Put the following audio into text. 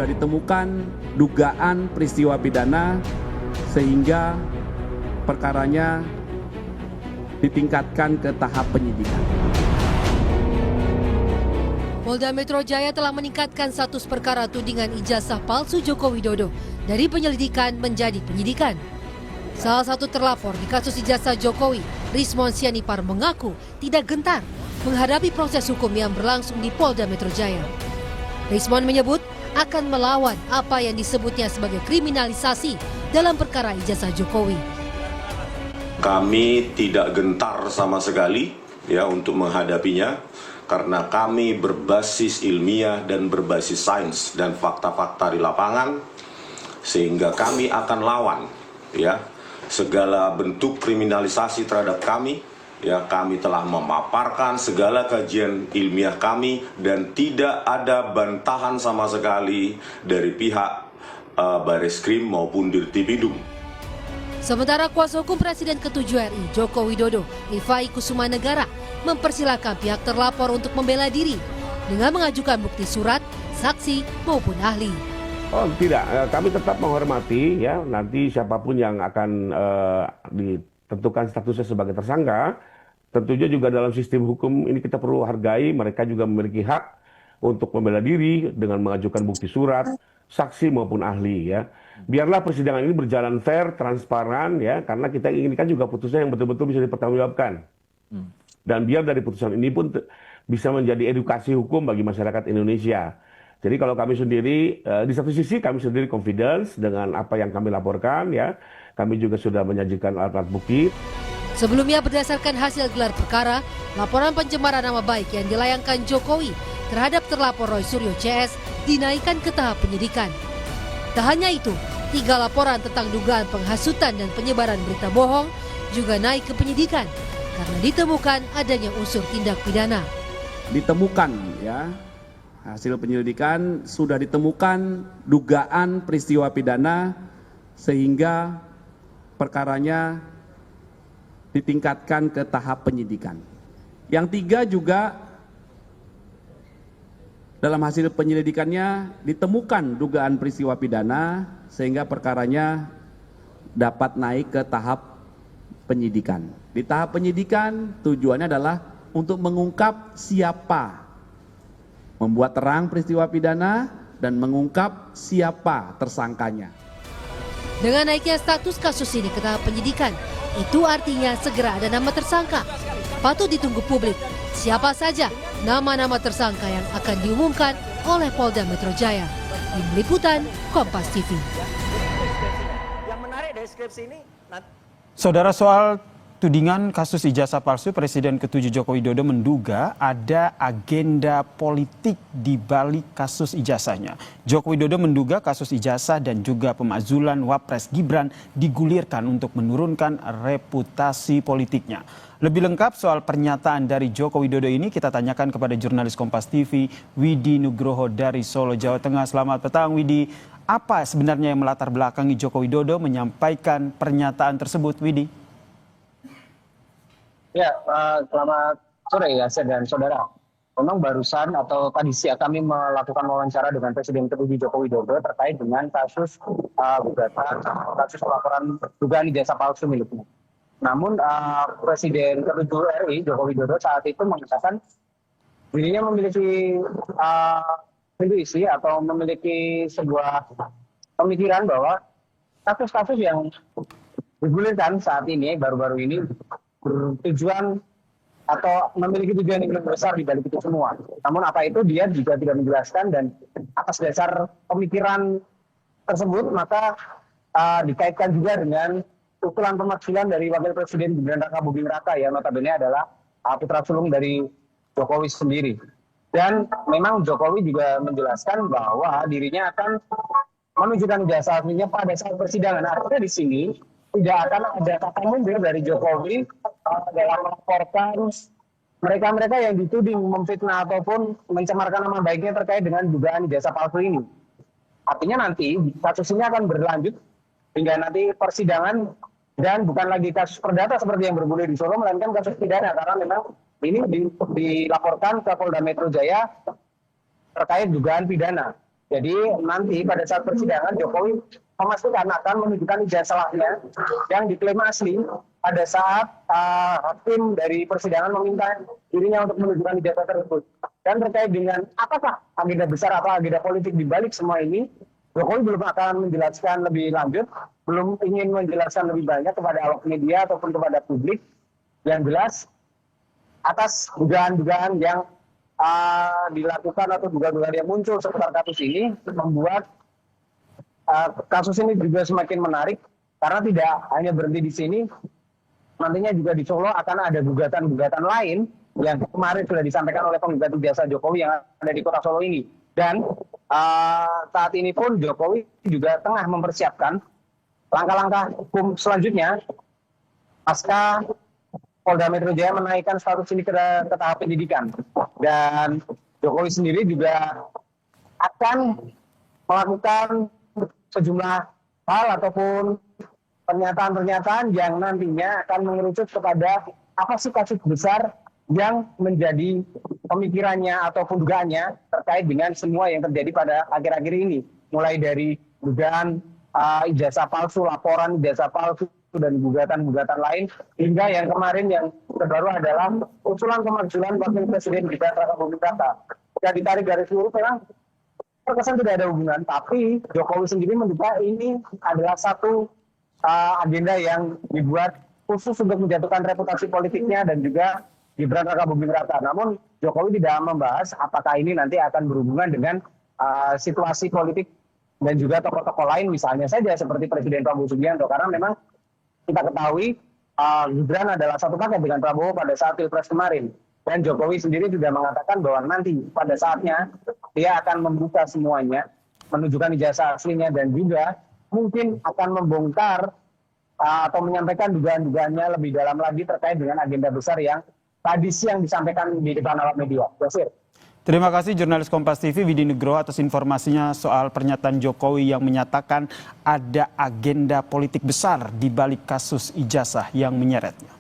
sudah ditemukan dugaan peristiwa pidana sehingga perkaranya ditingkatkan ke tahap penyidikan. Polda Metro Jaya telah meningkatkan status perkara tudingan ijazah palsu Joko Widodo dari penyelidikan menjadi penyidikan. Salah satu terlapor di kasus ijazah Jokowi, Rismon Sianipar, mengaku tidak gentar menghadapi proses hukum yang berlangsung di Polda Metro Jaya. Rismon menyebut akan melawan apa yang disebutnya sebagai kriminalisasi dalam perkara ijazah Jokowi. Kami tidak gentar sama sekali ya untuk menghadapinya karena kami berbasis ilmiah dan berbasis sains dan fakta-fakta di lapangan, sehingga kami akan lawan ya segala bentuk kriminalisasi terhadap kami. Ya, kami telah memaparkan segala kajian ilmiah kami dan tidak ada bantahan sama sekali dari pihak Bareskrim maupun Dirtipidum. Sementara kuasa hukum Presiden ke-7 RI, Joko Widodo, Rifai Kusumanegara, mempersilahkan pihak terlapor untuk membela diri dengan mengajukan bukti surat, saksi maupun ahli. Oh tidak, kami tetap menghormati ya nanti siapapun yang akan ditentukan statusnya sebagai tersangka. Tentunya juga dalam sistem hukum ini kita perlu hargai, mereka juga memiliki hak untuk membela diri dengan mengajukan bukti surat, saksi maupun ahli ya. Biarlah persidangan ini berjalan fair, transparan ya, karena kita inginkan juga putusan yang betul-betul bisa dipertanggungjawabkan. Dan biar dari putusan ini pun bisa menjadi edukasi hukum bagi masyarakat Indonesia. Jadi kalau kami sendiri, di satu sisi kami sendiri confidence dengan apa yang kami laporkan ya, kami juga sudah menyajikan alat bukti. Sebelumnya berdasarkan hasil gelar perkara, laporan pencemaran nama baik yang dilayangkan Jokowi terhadap terlapor Roy Suryo CS dinaikkan ke tahap penyidikan. Tak hanya itu, 3 laporan tentang dugaan penghasutan dan penyebaran berita bohong juga naik ke penyidikan karena ditemukan adanya unsur tindak pidana. Ditemukan ya, hasil penyelidikan sudah ditemukan dugaan peristiwa pidana sehingga perkaranya ditingkatkan ke tahap penyidikan. Yang 3 juga dalam hasil penyelidikannya ditemukan dugaan peristiwa pidana sehingga perkaranya dapat naik ke tahap penyidikan. Di tahap penyidikan tujuannya adalah untuk mengungkap siapa membuat terang peristiwa pidana dan mengungkap siapa tersangkanya. Dengan naiknya status kasus ini ke tahap penyidikan, itu artinya segera ada nama tersangka. Patut ditunggu publik siapa saja nama-nama tersangka yang akan diumumkan oleh Polda Metro Jaya. Tim Liputan Kompas TV. Yang menarik dari skripsi ini, Saudara, soal tudingan kasus ijazah palsu, Presiden ke-7 Joko Widodo menduga ada agenda politik di balik kasus ijazahnya. Joko Widodo menduga kasus ijazah dan juga pemakzulan Wapres Gibran digulirkan untuk menurunkan reputasi politiknya. Lebih lengkap soal pernyataan dari Joko Widodo ini kita tanyakan kepada jurnalis Kompas TV Widi Nugroho dari Solo, Jawa Tengah. Selamat petang Widi. Apa sebenarnya yang melatar belakangi Joko Widodo menyampaikan pernyataan tersebut, Widi? Ya, selamat sore ya, dan saudara. Memang barusan atau tadi siang kami melakukan wawancara dengan Presiden ke-7 Joko Widodo terkait dengan kasus kasus pelaporan dugaan ijazah palsu miliknya. Namun Presiden ke-7 RI Joko Widodo saat itu mengatakan dirinya memiliki intuisi atau memiliki sebuah pemikiran bahwa kasus-kasus yang digulirkan saat ini baru-baru ini bertujuan atau memiliki tujuan yang lebih besar di balik itu semua. Namun apa itu dia juga tidak menjelaskan, dan atas dasar pemikiran tersebut maka dikaitkan juga dengan usulan pemakzulan dari Wakil Presiden Gibran Raka Buming Raka yang notabene adalah putra sulung dari Jokowi sendiri. Dan memang Jokowi juga menjelaskan bahwa dirinya akan menunjukkan ijazah aslinya pada saat persidangan. Artinya di sini tidak akan ada kata mundur dari Jokowi dalam melaporkan mereka-mereka yang dituding memfitnah ataupun mencemarkan nama baiknya terkait dengan dugaan ijazah palsu ini. Artinya nanti kasus ini akan berlanjut hingga nanti persidangan, dan bukan lagi kasus perdata seperti yang bergulir di Solo, melainkan kasus pidana, karena memang ini dilaporkan ke Polda Metro Jaya terkait dugaan pidana. Jadi nanti pada saat persidangan Jokowi memastikan akan menunjukkan ijazahnya yang diklaim asli pada saat hakim dari persidangan meminta dirinya untuk menunjukkan ijazah tersebut. Dan terkait dengan apakah agenda besar atau agenda politik di balik semua ini, Jokowi belum akan menjelaskan lebih lanjut, belum ingin menjelaskan lebih banyak kepada awak media ataupun kepada publik. Yang jelas atas dugaan-dugaan yang dilakukan atau dugaan-dugaan yang muncul seputar kasus ini membuat kasus ini juga semakin menarik karena tidak hanya berhenti di sini, nantinya juga di Solo akan ada gugatan-gugatan lain yang kemarin sudah disampaikan oleh penggugat ijazah Jokowi yang ada di Kota Solo ini. Dan saat ini pun Jokowi juga tengah mempersiapkan langkah-langkah hukum selanjutnya pasca Polda Metro Jaya menaikkan status ini ke tahap penyidikan. Dan Jokowi sendiri juga akan melakukan sejumlah hal ataupun pernyataan-pernyataan yang nantinya akan mengerucut kepada apa sih kasus besar yang menjadi pemikirannya ataupun dugaannya terkait dengan semua yang terjadi pada akhir-akhir ini. Mulai dari dugaan ijazah palsu, laporan ijazah palsu, dan gugatan-gugatan lain, hingga yang kemarin yang terbaru adalah usulan pemakzulan Wakil Presiden Gibran Rakabuming Raka. Jika ditarik dari seluruh memang terkesan tidak ada hubungan, tapi Jokowi sendiri menduga ini adalah satu agenda yang dibuat khusus untuk menjatuhkan reputasi politiknya dan juga Gibran Rakabuming Raka. Namun Jokowi tidak membahas apakah ini nanti akan berhubungan dengan situasi politik dan juga tokoh-tokoh lain, misalnya saja seperti Presiden Prabowo Subianto, karena memang kita ketahui Gibran adalah satu paket dengan Prabowo pada saat Pilpres kemarin. Dan Jokowi sendiri juga mengatakan bahwa nanti pada saatnya dia akan membuka semuanya, menunjukkan ijazah aslinya dan juga mungkin akan membongkar atau menyampaikan dugaan-dugaannya lebih dalam lagi terkait dengan agenda besar yang tadi siang disampaikan di depan awak media. Yasir. Terima kasih jurnalis Kompas TV Widi Nugroho atas informasinya soal pernyataan Jokowi yang menyatakan ada agenda politik besar di balik kasus ijazah yang menyeretnya.